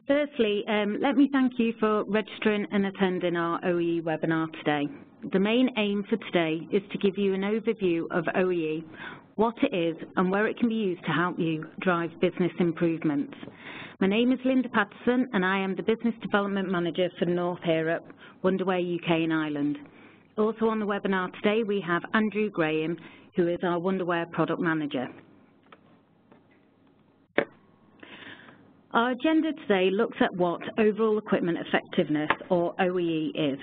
Firstly, let me thank you for registering and attending our OEE webinar today. The main aim for today is to give you an overview of OEE, what it is and where it can be used to help you drive business improvements. My name is Linda Patterson and I am the Business Development Manager for North here at Wonderware UK and Ireland. Also on the webinar today we have Andrew Graham, who is our Wonderware Product Manager. Our agenda today looks at what overall equipment effectiveness, or OEE, is,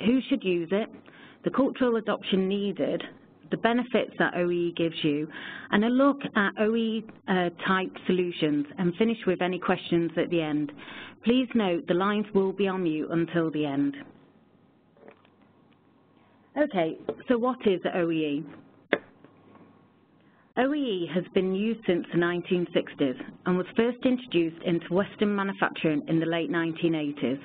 who should use it, the cultural adoption needed, the benefits that OEE gives you, and a look at OEE type solutions, and finish with any questions at the end. Please note the lines will be on mute until the end. Okay, so what is OEE? OEE has been used since the 1960s and was first introduced into Western manufacturing in the late 1980s.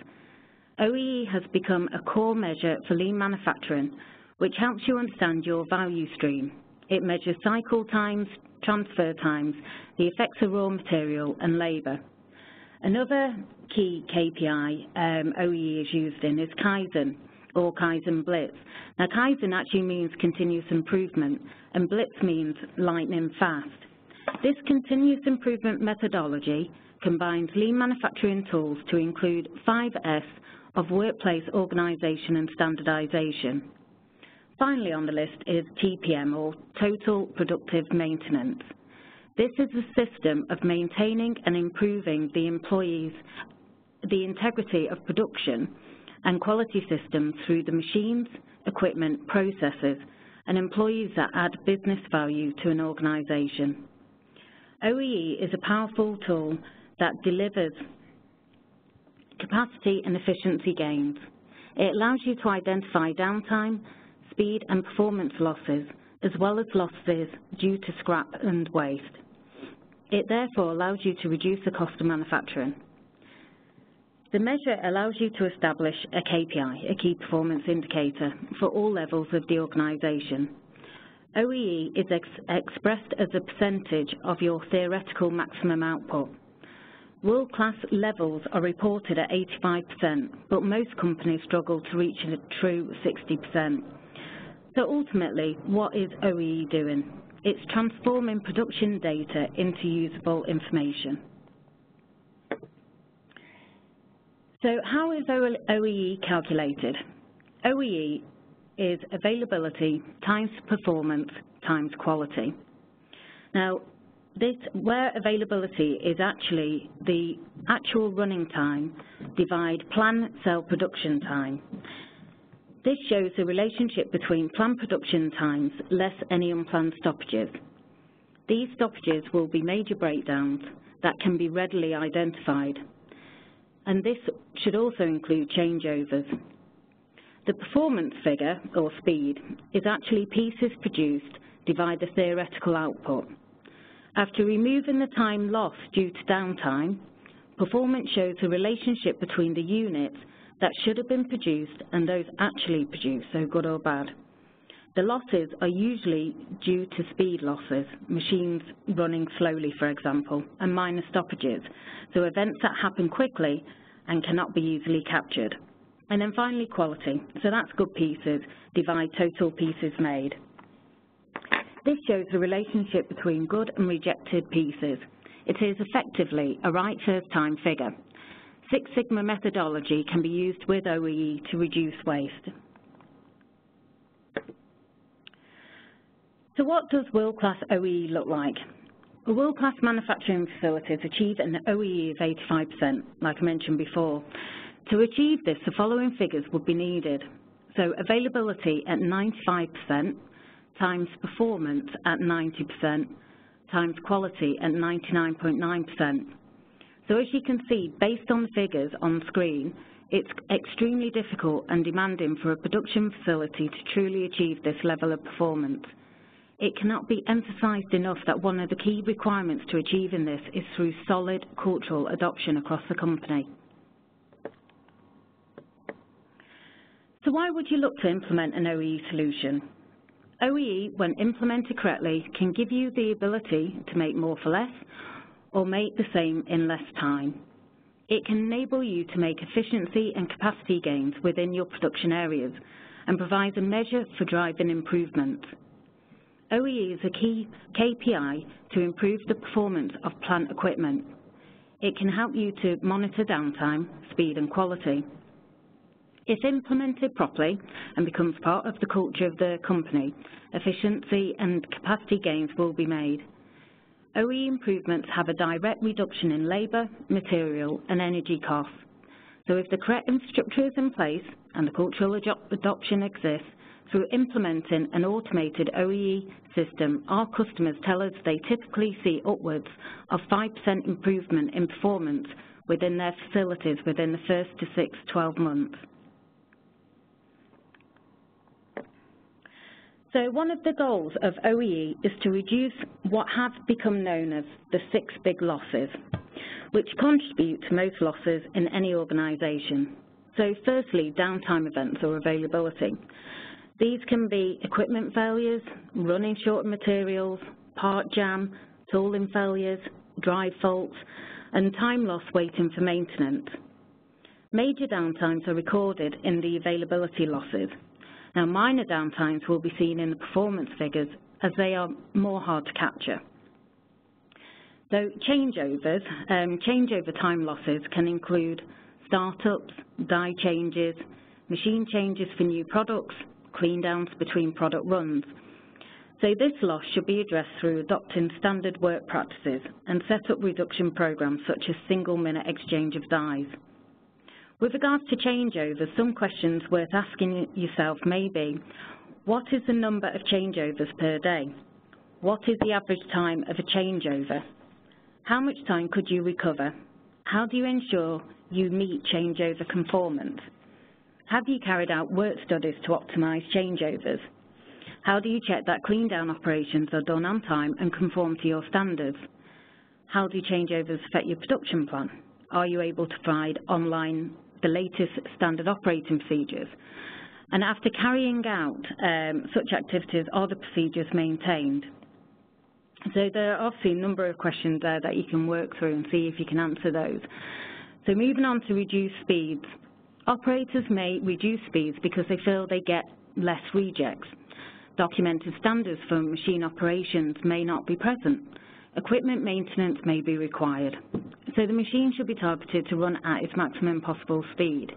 OEE has become a core measure for lean manufacturing, which helps you understand your value stream. It measures cycle times, transfer times, the effects of raw material and labour. Another key KPI OEE is used in is Kaizen, or Kaizen Blitz. Now Kaizen actually means continuous improvement and Blitz means lightning fast. This continuous improvement methodology combines lean manufacturing tools to include 5S of workplace organisation and standardisation. Finally on the list is TPM, or Total Productive Maintenance. This is a system of maintaining and improving the integrity of production and quality systems through the machines, equipment, processes, and employees that add business value to an organisation. OEE is a powerful tool that delivers capacity and efficiency gains. It allows you to identify downtime, speed and performance losses, as well as losses due to scrap and waste. It therefore allows you to reduce the cost of manufacturing. The measure allows you to establish a KPI, a key performance indicator, for all levels of the organisation. OEE is expressed as a percentage of your theoretical maximum output. World-class levels are reported at 85%, but most companies struggle to reach a true 60%. So ultimately, what is OEE doing? It's transforming production data into usable information. So how is OEE calculated? OEE is availability times performance times quality. Now, where availability is actually the actual running time divide plan cell production time. This shows the relationship between planned production times less any unplanned stoppages. These stoppages will be major breakdowns that can be readily identified. And this should also include changeovers. The performance figure, or speed, is actually pieces produced divide the theoretical output. After removing the time lost due to downtime, performance shows a relationship between the units that should have been produced and those actually produced, so good or bad. The losses are usually due to speed losses, machines running slowly, for example, and minor stoppages, so events that happen quickly and cannot be easily captured. And then finally, quality. So that's good pieces divide total pieces made. This shows the relationship between good and rejected pieces. It is effectively a right first time figure. Six Sigma methodology can be used with OEE to reduce waste. So what does world-class OEE look like? World-class manufacturing facilities achieve an OEE of 85%, like I mentioned before. To achieve this, the following figures would be needed. So availability at 95% times performance at 90% times quality at 99.9%. So as you can see, based on the figures on screen, it's extremely difficult and demanding for a production facility to truly achieve this level of performance. It cannot be emphasised enough that one of the key requirements to achieving this is through solid cultural adoption across the company. So why would you look to implement an OEE solution? OEE, when implemented correctly, can give you the ability to make more for less or make the same in less time. It can enable you to make efficiency and capacity gains within your production areas and provides a measure for driving improvement. OEE is a key KPI to improve the performance of plant equipment. It can help you to monitor downtime, speed and quality. If implemented properly and becomes part of the culture of the company, efficiency and capacity gains will be made. OEE improvements have a direct reduction in labour, material and energy costs. So if the correct infrastructure is in place and the cultural adoption exists, through implementing an automated OEE system, our customers tell us they typically see upwards of 5% improvement in performance within their facilities within the first to 12 months. So one of the goals of OEE is to reduce what have become known as the 6 big losses, which contribute to most losses in any organisation. So firstly, downtime events or availability. These can be equipment failures, running short of materials, part jam, tooling failures, drive faults, and time lost waiting for maintenance. Major downtimes are recorded in the availability losses. Now, minor downtimes will be seen in the performance figures as they are more hard to capture. So changeovers, changeover time losses can include startups, die changes, machine changes for new products, clean downs between product runs. So this loss should be addressed through adopting standard work practices and set up reduction programs such as single-minute exchange of dies. With regards to changeovers, some questions worth asking yourself may be, what is the number of changeovers per day? What is the average time of a changeover? How much time could you recover? How do you ensure you meet changeover conformance? Have you carried out work studies to optimise changeovers? How do you check that clean down operations are done on time and conform to your standards? How do changeovers affect your production plan? Are you able to provide online the latest standard operating procedures? And after carrying out such activities, are the procedures maintained? So there are obviously a number of questions there that you can work through and see if you can answer those. So moving on to reduce speeds. Operators may reduce speeds because they feel they get less rejects. Documented standards for machine operations may not be present. Equipment maintenance may be required. So the machine should be targeted to run at its maximum possible speed.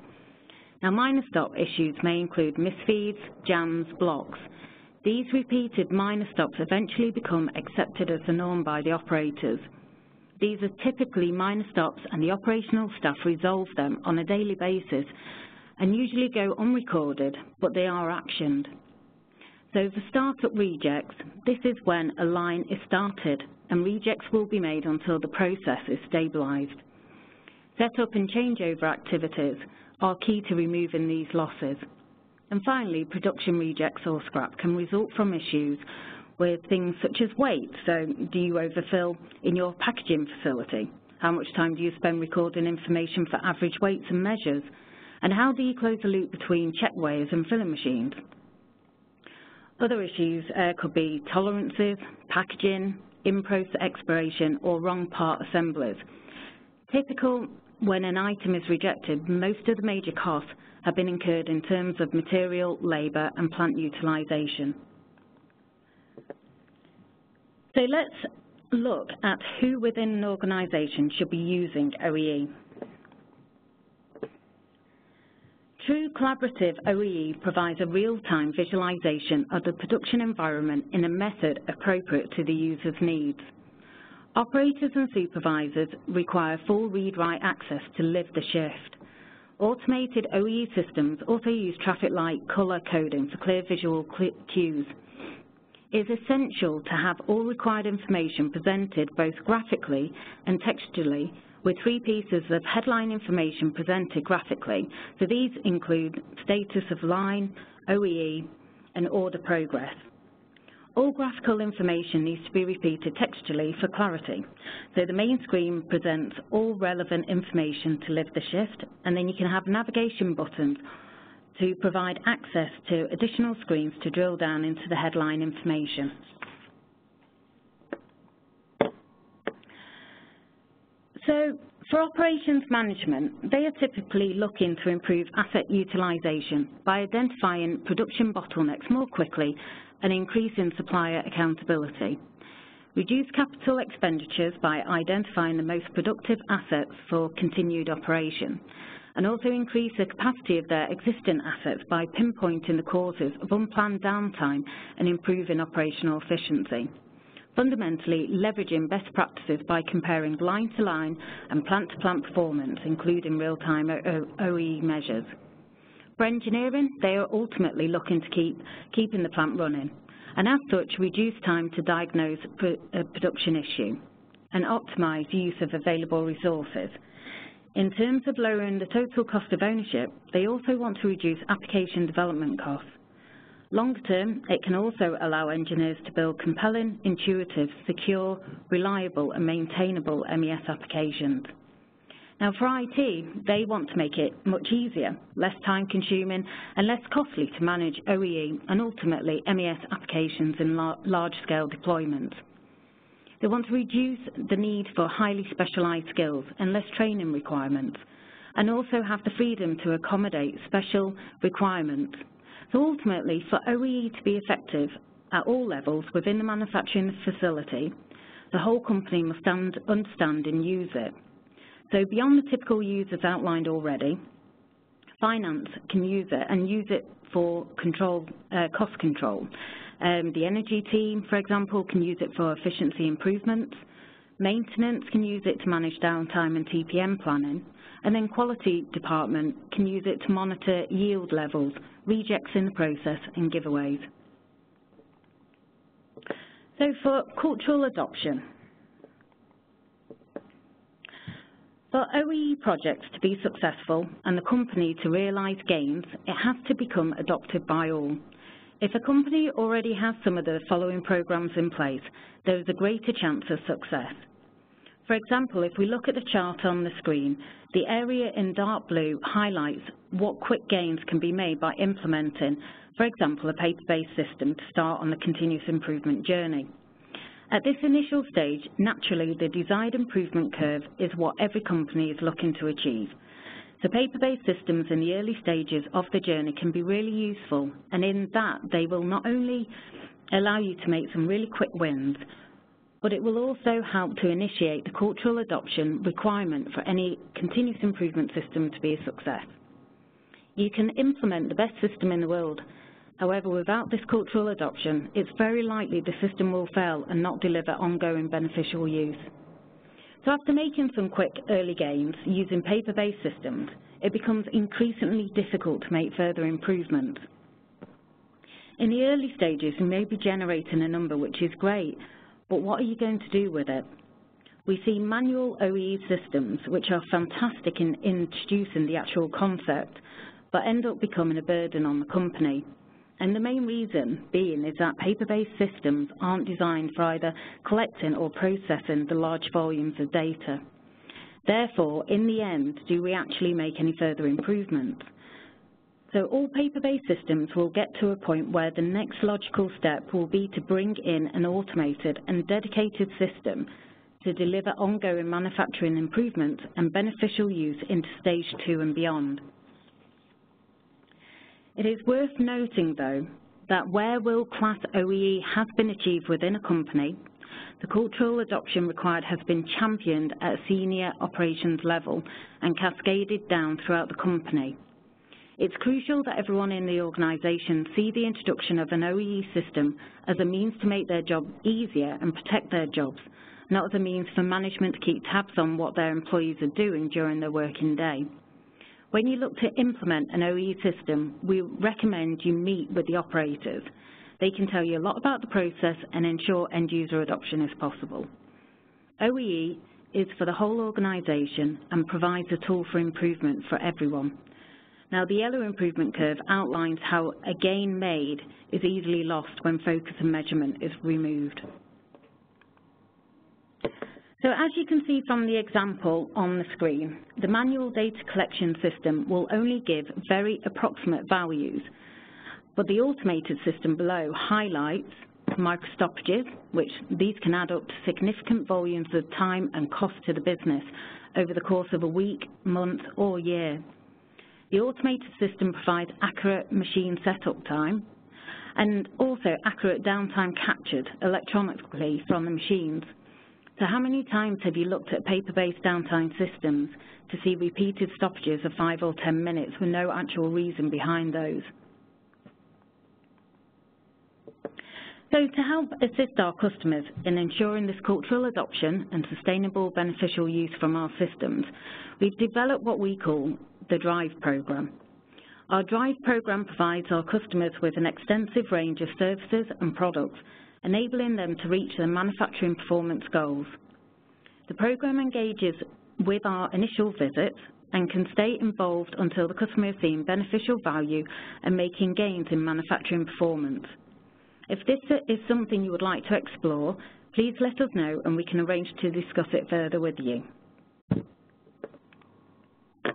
Now, minor stop issues may include misfeeds, jams, blocks. These repeated minor stops eventually become accepted as the norm by the operators. These are typically minor stops and the operational staff resolve them on a daily basis and usually go unrecorded, but they are actioned. So for startup rejects, this is when a line is started and rejects will be made until the process is stabilised. Setup and changeover activities are key to removing these losses. And finally, production rejects or scrap can result from issues with things such as weight. So do you overfill in your packaging facility? How much time do you spend recording information for average weights and measures? And how do you close the loop between check weighers and filling machines? Other issues could be tolerances, packaging, in-process expiration or wrong part assemblies. Typical when an item is rejected, most of the major costs have been incurred in terms of material, labour and plant utilisation. So let's look at who within an organisation should be using OEE. True collaborative OEE provides a real-time visualisation of the production environment in a method appropriate to the user's needs. Operators and supervisors require full read-write access to live the shift. Automated OEE systems also use traffic light colour coding for clear visual cues. It is essential to have all required information presented both graphically and textually, with 3 pieces of headline information presented graphically. So these include status of line, OEE, and order progress. All graphical information needs to be repeated textually for clarity. So the main screen presents all relevant information to live the shift, and then you can have navigation buttons to provide access to additional screens to drill down into the headline information. So for operations management, they are typically looking to improve asset utilisation by identifying production bottlenecks more quickly and increasing supplier accountability. Reduce capital expenditures by identifying the most productive assets for continued operation, and also increase the capacity of their existing assets by pinpointing the causes of unplanned downtime and improving operational efficiency. Fundamentally, leveraging best practices by comparing line-to-line and plant-to-plant performance, including real-time OEE measures. For engineering, they are ultimately looking to keeping the plant running, and as such, reduce time to diagnose a production issue and optimise use of available resources. In terms of lowering the total cost of ownership, they also want to reduce application development costs. Long term, it can also allow engineers to build compelling, intuitive, secure, reliable and maintainable MES applications. Now for IT, they want to make it much easier, less time consuming and less costly to manage OEE and ultimately MES applications in large scale deployments. They want to reduce the need for highly specialised skills and less training requirements, and also have the freedom to accommodate special requirements. So ultimately, for OEE to be effective at all levels within the manufacturing facility, the whole company must understand and use it. So beyond the typical users outlined already, finance can use it and use it for cost control. The energy team, for example, can use it for efficiency improvements. Maintenance can use it to manage downtime and TPM planning. And then quality department can use it to monitor yield levels, rejects in the process and giveaways. So for cultural adoption. For OEE projects to be successful and the company to realise gains, it has to become adopted by all. If a company already has some of the following programs in place, there is a greater chance of success. For example, if we look at the chart on the screen, the area in dark blue highlights what quick gains can be made by implementing, for example, a paper-based system to start on the continuous improvement journey. At this initial stage, naturally, the desired improvement curve is what every company is looking to achieve. So paper-based systems in the early stages of the journey can be really useful, and in that they will not only allow you to make some really quick wins, but it will also help to initiate the cultural adoption requirement for any continuous improvement system to be a success. You can implement the best system in the world. However, without this cultural adoption, it's very likely the system will fail and not deliver ongoing beneficial use. So after making some quick early gains using paper-based systems, it becomes increasingly difficult to make further improvements. In the early stages, you may be generating a number which is great, but what are you going to do with it? We see manual OEE systems, which are fantastic in introducing the actual concept, but end up becoming a burden on the company. And the main reason being is that paper-based systems aren't designed for either collecting or processing the large volumes of data. Therefore, in the end, do we actually make any further improvements? So all paper-based systems will get to a point where the next logical step will be to bring in an automated and dedicated system to deliver ongoing manufacturing improvements and beneficial use into stage 2 and beyond. It is worth noting, though, that where world-class OEE has been achieved within a company, the cultural adoption required has been championed at a senior operations level and cascaded down throughout the company. It's crucial that everyone in the organisation see the introduction of an OEE system as a means to make their job easier and protect their jobs, not as a means for management to keep tabs on what their employees are doing during their working day. When you look to implement an OEE system, we recommend you meet with the operators. They can tell you a lot about the process and ensure end-user adoption is possible. OEE is for the whole organisation and provides a tool for improvement for everyone. Now, the yellow improvement curve outlines how a gain made is easily lost when focus and measurement is removed. So as you can see from the example on the screen, the manual data collection system will only give very approximate values, but the automated system below highlights micro-stoppages, which these can add up to significant volumes of time and cost to the business over the course of a week, month or year. The automated system provides accurate machine setup time and also accurate downtime captured electronically from the machines. So how many times have you looked at paper-based downtime systems to see repeated stoppages of 5 or 10 minutes with no actual reason behind those? So to help assist our customers in ensuring this cultural adoption and sustainable beneficial use from our systems, we've developed what we call the DRIVE program. Our DRIVE program provides our customers with an extensive range of services and products, enabling them to reach their manufacturing performance goals. The program engages with our initial visits and can stay involved until the customer is seeing beneficial value and making gains in manufacturing performance. If this is something you would like to explore, please let us know and we can arrange to discuss it further with you.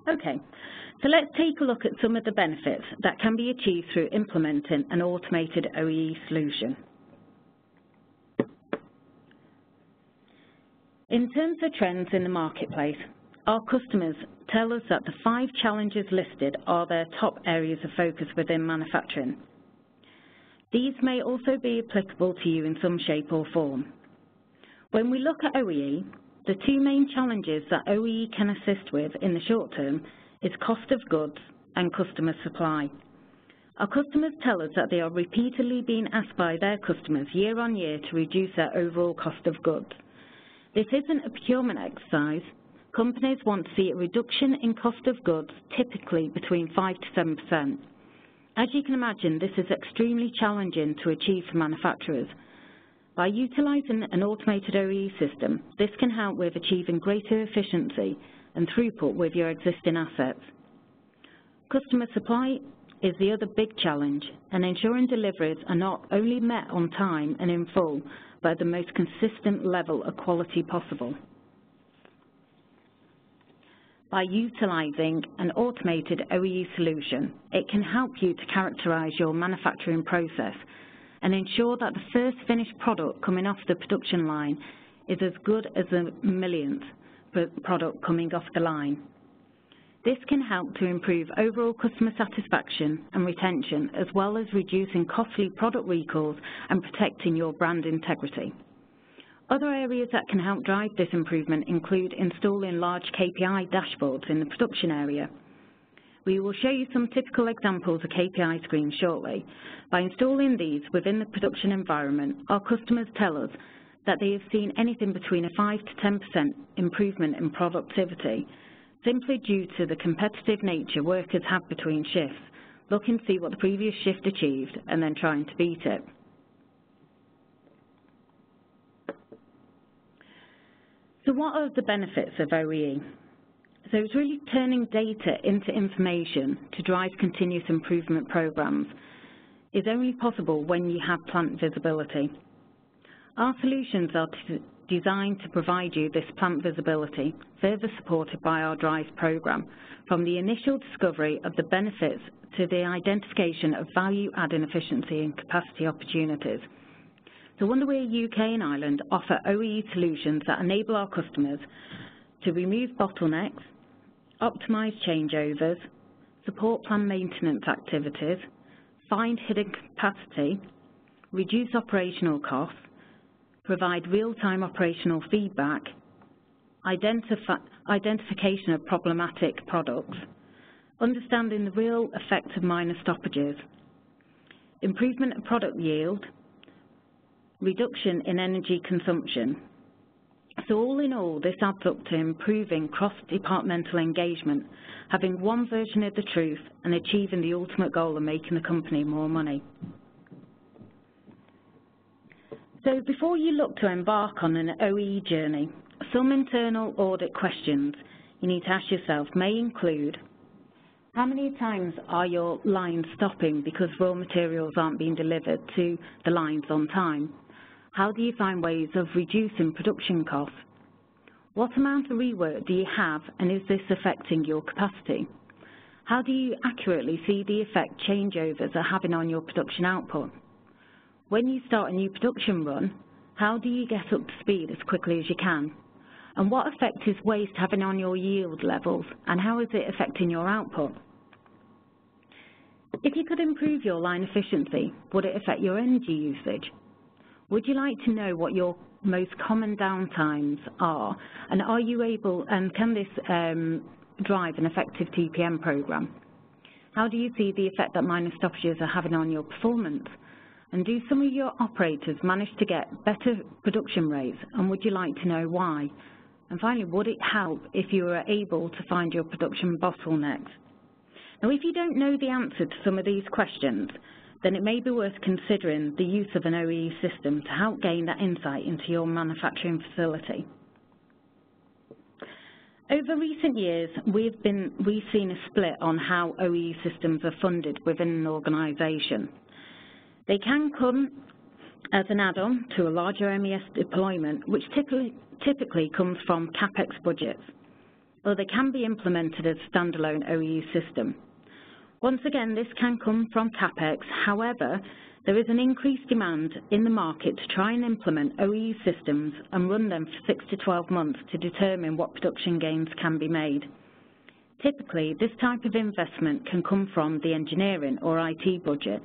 Okay, so let's take a look at some of the benefits that can be achieved through implementing an automated OEE solution. In terms of trends in the marketplace, our customers tell us that the 5 challenges listed are their top areas of focus within manufacturing. These may also be applicable to you in some shape or form. When we look at OEE, the 2 main challenges that OEE can assist with in the short term is cost of goods and customer supply. Our customers tell us that they are repeatedly being asked by their customers year on year to reduce their overall cost of goods. This isn't a procurement exercise. Companies want to see a reduction in cost of goods, typically between 5 to 7%. As you can imagine, this is extremely challenging to achieve for manufacturers. By utilising an automated OEE system, this can help with achieving greater efficiency and throughput with your existing assets. Customer supply is the other big challenge, and ensuring deliveries are not only met on time and in full, but at the most consistent level of quality possible. By utilising an automated OEE solution, it can help you to characterise your manufacturing process and ensure that the first finished product coming off the production line is as good as the millionth product coming off the line. This can help to improve overall customer satisfaction and retention, as well as reducing costly product recalls and protecting your brand integrity. Other areas that can help drive this improvement include installing large KPI dashboards in the production area. We will show you some typical examples of KPI screens shortly. By installing these within the production environment, our customers tell us that they have seen anything between a 5 to 10% improvement in productivity, simply due to the competitive nature workers have between shifts, looking to see what the previous shift achieved and then trying to beat it. So what are the benefits of OEE? So it's really turning data into information to drive continuous improvement programs is only possible when you have plant visibility. Our solutions are designed to provide you this plant visibility, further supported by our DRIVE program, from the initial discovery of the benefits to the identification of value-adding efficiency and capacity opportunities. So Wonderware UK and Ireland offer OEE solutions that enable our customers to remove bottlenecks, optimise changeovers, support planned maintenance activities, find hidden capacity, reduce operational costs, provide real-time operational feedback, identification of problematic products, understanding the real effect of minor stoppages, improvement of product yield, reduction in energy consumption. So all in all, this adds up to improving cross-departmental engagement, having one version of the truth and achieving the ultimate goal of making the company more money. So before you look to embark on an OEE journey, some internal audit questions you need to ask yourself may include: how many times are your lines stopping because raw materials aren't being delivered to the lines on time? How do you find ways of reducing production costs? What amount of rework do you have, and is this affecting your capacity? How do you accurately see the effect changeovers are having on your production output? When you start a new production run, how do you get up to speed as quickly as you can? And what effect is waste having on your yield levels, and how is it affecting your output? If you could improve your line efficiency, would it affect your energy usage? Would you like to know what your most common downtimes are, and are you able, and can this drive an effective TPM program? How do you see the effect that minor stoppages are having on your performance? And do some of your operators manage to get better production rates, and would you like to know why? And finally, would it help if you were able to find your production bottlenecks? Now, if you don't know the answer to some of these questions, then it may be worth considering the use of an OEE system to help gain that insight into your manufacturing facility. Over recent years, we've seen a split on how OEE systems are funded within an organisation. They can come as an add-on to a larger MES deployment, which typically comes from CapEx budgets, or they can be implemented as a standalone OEE system. Once again, this can come from CapEx. However, there is an increased demand in the market to try and implement OEE systems and run them for 6 to 12 months to determine what production gains can be made. Typically, this type of investment can come from the engineering or IT budget,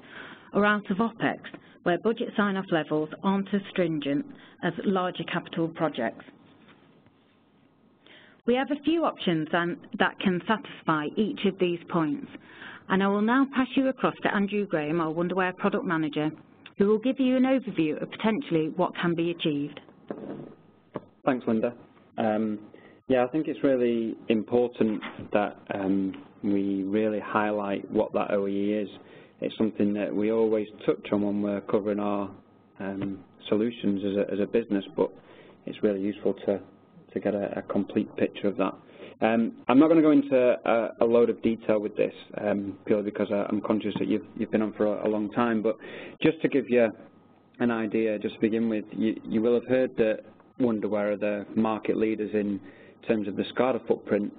or out of OPEX, where budget sign-off levels aren't as stringent as larger capital projects. We have a few options that can satisfy each of these points, and I will now pass you across to Andrew Graham, our Wonderware Product Manager, who will give you an overview of potentially what can be achieved. Thanks, Linda. Yeah, I think it's really important that we really highlight what that OEE is. It's something that we always touch on when we're covering our solutions as a business, but it's really useful to get a complete picture of that. I'm not going to go into a load of detail with this, purely because I'm conscious that you've been on for a long time, but just to give you an idea, just to begin with, you will have heard that Wonderware are the market leaders in terms of the SCADA footprint,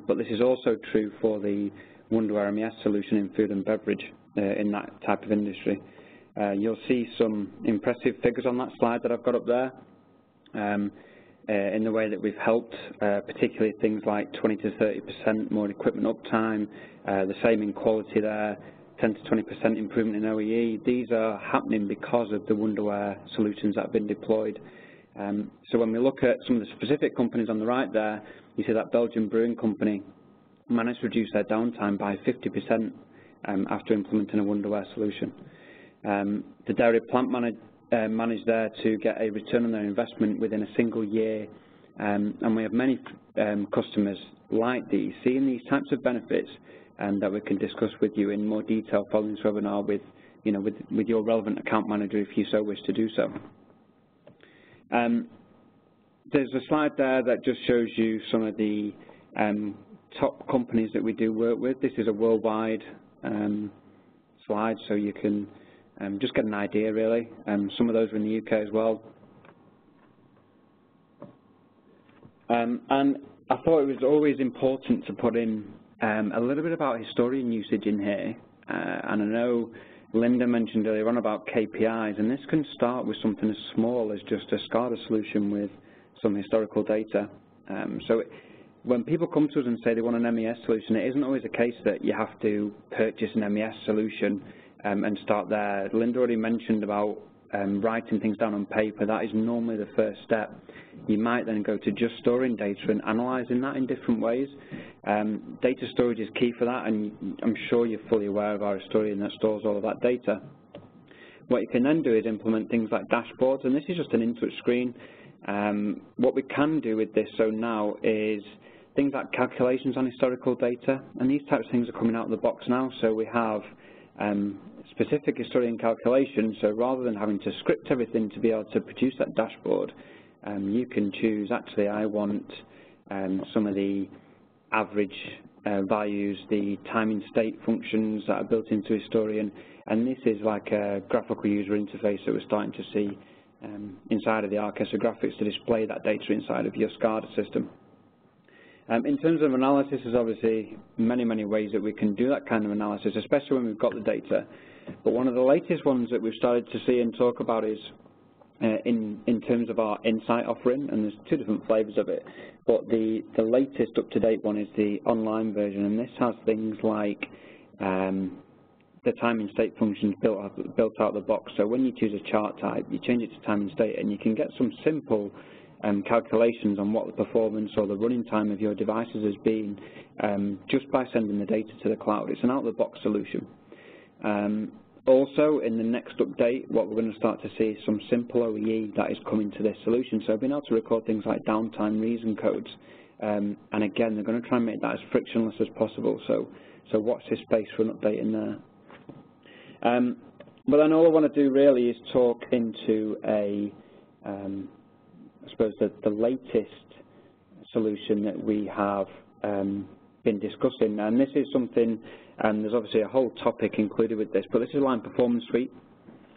but this is also true for the Wonderware MES solution in food and beverage in that type of industry. You'll see some impressive figures on that slide that I've got up there. In the way that we've helped, particularly things like 20 to 30% more equipment uptime, the same in quality there, 10 to 20% improvement in OEE. These are happening because of the Wonderware solutions that have been deployed. So when we look at some of the specific companies on the right there, you see that Belgian brewing company managed to reduce their downtime by 50% after implementing a Wonderware solution. The dairy plant managed there to get a return on their investment within a single year, and we have many customers like these, seeing these types of benefits that we can discuss with you in more detail following this webinar with your relevant account manager if you so wish to do so. There's a slide there that just shows you some of the top companies that we do work with. This is a worldwide slide, so you can just get an idea, really. Some of those are in the UK as well. And I thought it was always important to put in a little bit about historian usage in here. And I know Linda mentioned earlier on about KPIs, and this can start with something as small as just a SCADA solution with some historical data. So when people come to us and say they want an MES solution, it isn't always a case that you have to purchase an MES solution and start there. Linda already mentioned about writing things down on paper. That is normally the first step. You might then go to just storing data and analysing that in different ways. Data storage is key for that, and I'm sure you're fully aware of our historian that stores all of that data. What you can then do is implement things like dashboards, and this is just an input screen. What we can do with this now is things like calculations on historical data, and these types of things are coming out of the box now. So we have specific historian calculations, so rather than having to script everything to be able to produce that dashboard, you can choose, actually, I want some of the average values, the timing state functions that are built into historian, and this is like a graphical user interface that we're starting to see inside of the Archesa graphics to display that data inside of your SCADA system. In terms of analysis, there's obviously many ways that we can do that kind of analysis, especially when we've got the data. But one of the latest ones that we've started to see and talk about is in terms of our Insight offering, and there's two different flavors of it, but the latest up-to-date one is the online version, and this has things like the time and state functions built out of the box. So when you choose a chart type, you change it to time and state, and you can get some simple calculations on what the performance or the running time of your devices has been just by sending the data to the cloud. It's an out-of-the-box solution. Also, in the next update, what we're going to start to see is some simple OEE that is coming to this solution. So being able to record things like downtime reason codes, and again, they're going to try and make that as frictionless as possible. So watch this space for an update in there. But then all I want to do really is talk into I suppose the latest solution that we have been discussing, and this is something, and there's obviously a whole topic included with this, but this is Line Performance Suite.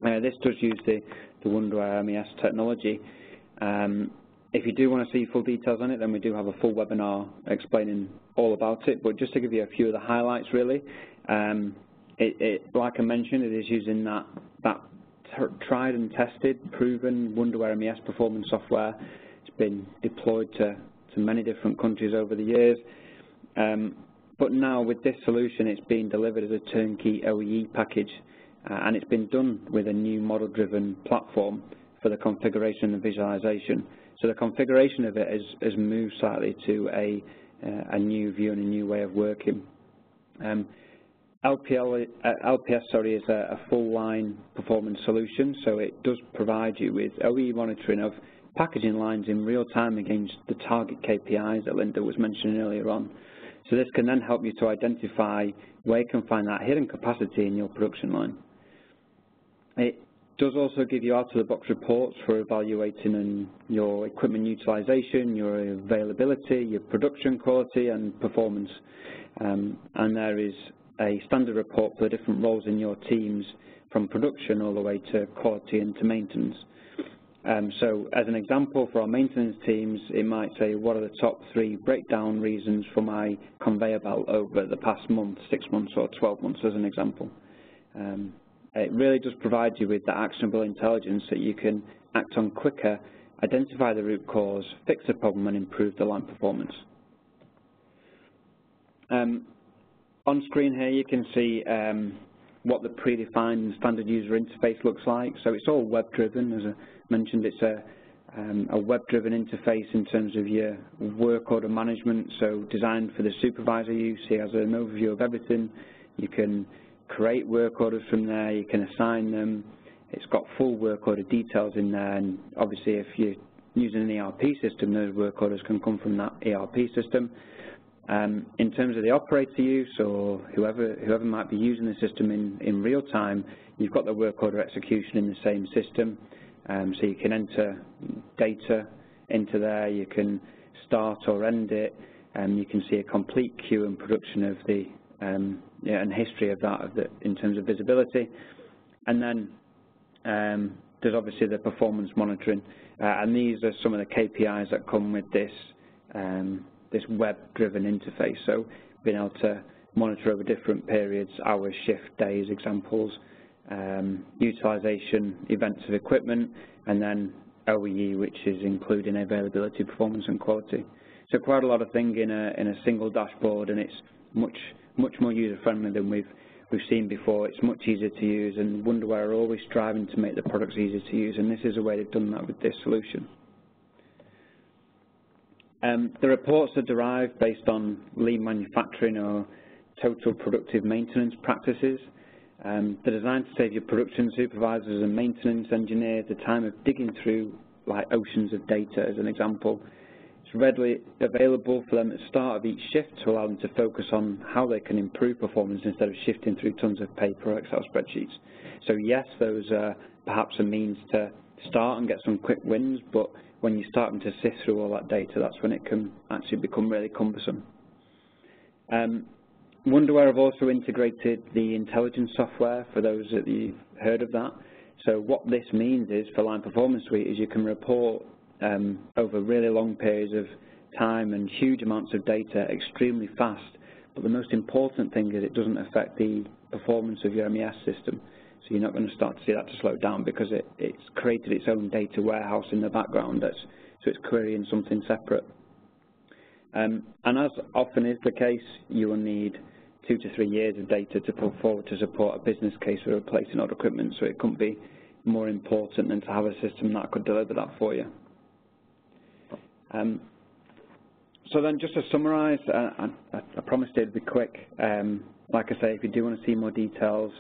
This does use the Wonderware MES technology. If you do want to see full details on it, then we do have a full webinar explaining all about it, but just to give you a few of the highlights really, like I mentioned, it is using that tried and tested, proven Wonderware MES performance software. It's been deployed to many different countries over the years. But now with this solution, it's being delivered as a turnkey OEE package, and it's been done with a new model-driven platform for the configuration and visualization. So the configuration of it has moved slightly to a new view and a new way of working. LPS is a full-line performance solution, so it does provide you with OEE monitoring of packaging lines in real time against the target KPIs that Linda was mentioning earlier on. So this can then help you to identify where you can find that hidden capacity in your production line. It does also give you out-of-the-box reports for evaluating your equipment utilization, your availability, your production quality and performance. And there is a standard report for the different roles in your teams, from production all the way to quality and to maintenance. So as an example, for our maintenance teams, it might say, what are the top 3 breakdown reasons for my conveyor belt over the past month, 6 months or 12 months, as an example. It really does provide you with that actionable intelligence that you can act on quicker, identify the root cause, fix the problem and improve the line performance. On screen here you can see what the predefined and standard user interface looks like. So it's all web-driven. As I mentioned, it's a web-driven interface in terms of your work order management, so designed for the supervisor use. He has an overview of everything. You can create work orders from there. You can assign them. It's got full work order details in there, and obviously if you're using an ERP system, those work orders can come from that ERP system. In terms of the operator use, or whoever might be using the system in real time, you've got the work order execution in the same system. So you can enter data into there, you can start or end it, you can see a complete queue and production of the and history of that in terms of visibility. And then there's obviously the performance monitoring, and these are some of the KPIs that come with this this web-driven interface. So being able to monitor over different periods, hours, shift, days, examples, utilization, events of equipment, and then OEE, which is including availability, performance, and quality. So quite a lot of things in a single dashboard, and it's much more user-friendly than we've seen before. It's much easier to use, and Wonderware are always striving to make the products easier to use, and this is a way they've done that with this solution. The reports are derived based on lean manufacturing or total productive maintenance practices. They're designed to save your production supervisors and maintenance engineers the time of digging through like oceans of data, as an example. It's readily available for them at the start of each shift to allow them to focus on how they can improve performance instead of shifting through tons of paper or Excel spreadsheets. So yes, those are perhaps a means to start and get some quick wins, but when you start to sift through all that data, that's when it can actually become really cumbersome. Wonderware have also integrated the intelligence software, for those that you've heard of that. So what this means is, for Line Performance Suite, is you can report over really long periods of time and huge amounts of data extremely fast. But the most important thing is it doesn't affect the performance of your MES system. So you're not going to start to see that to slow down because it's created its own data warehouse in the background, so it's querying something separate. And as often is the case, you will need 2 to 3 years of data to put forward to support a business case for replacing old equipment, so it couldn't be more important than to have a system that could deliver that for you. So then just to summarise, I promised it'd be quick. Like I say, if you do want to see more details,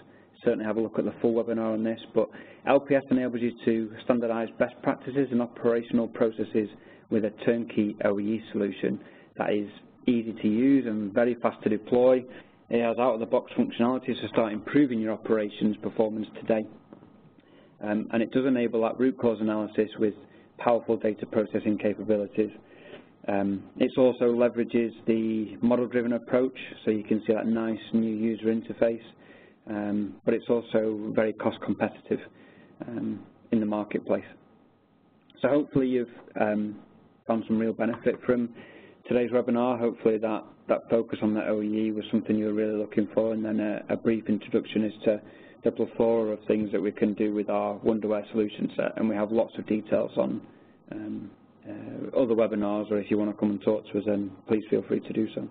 certainly have a look at the full webinar on this, but LPS enables you to standardise best practices and operational processes with a turnkey OEE solution that is easy to use and very fast to deploy. It has out-of-the-box functionalities to start improving your operations performance today. And it does enable that root cause analysis with powerful data processing capabilities. It also leverages the model-driven approach, so you can see that nice new user interface, but it's also very cost competitive in the marketplace. So hopefully you've found some real benefit from today's webinar. Hopefully that focus on the OEE was something you were really looking for, and then a brief introduction as to the plethora of things that we can do with our Wonderware solution set, and we have lots of details on other webinars, or if you want to come and talk to us, then please feel free to do so.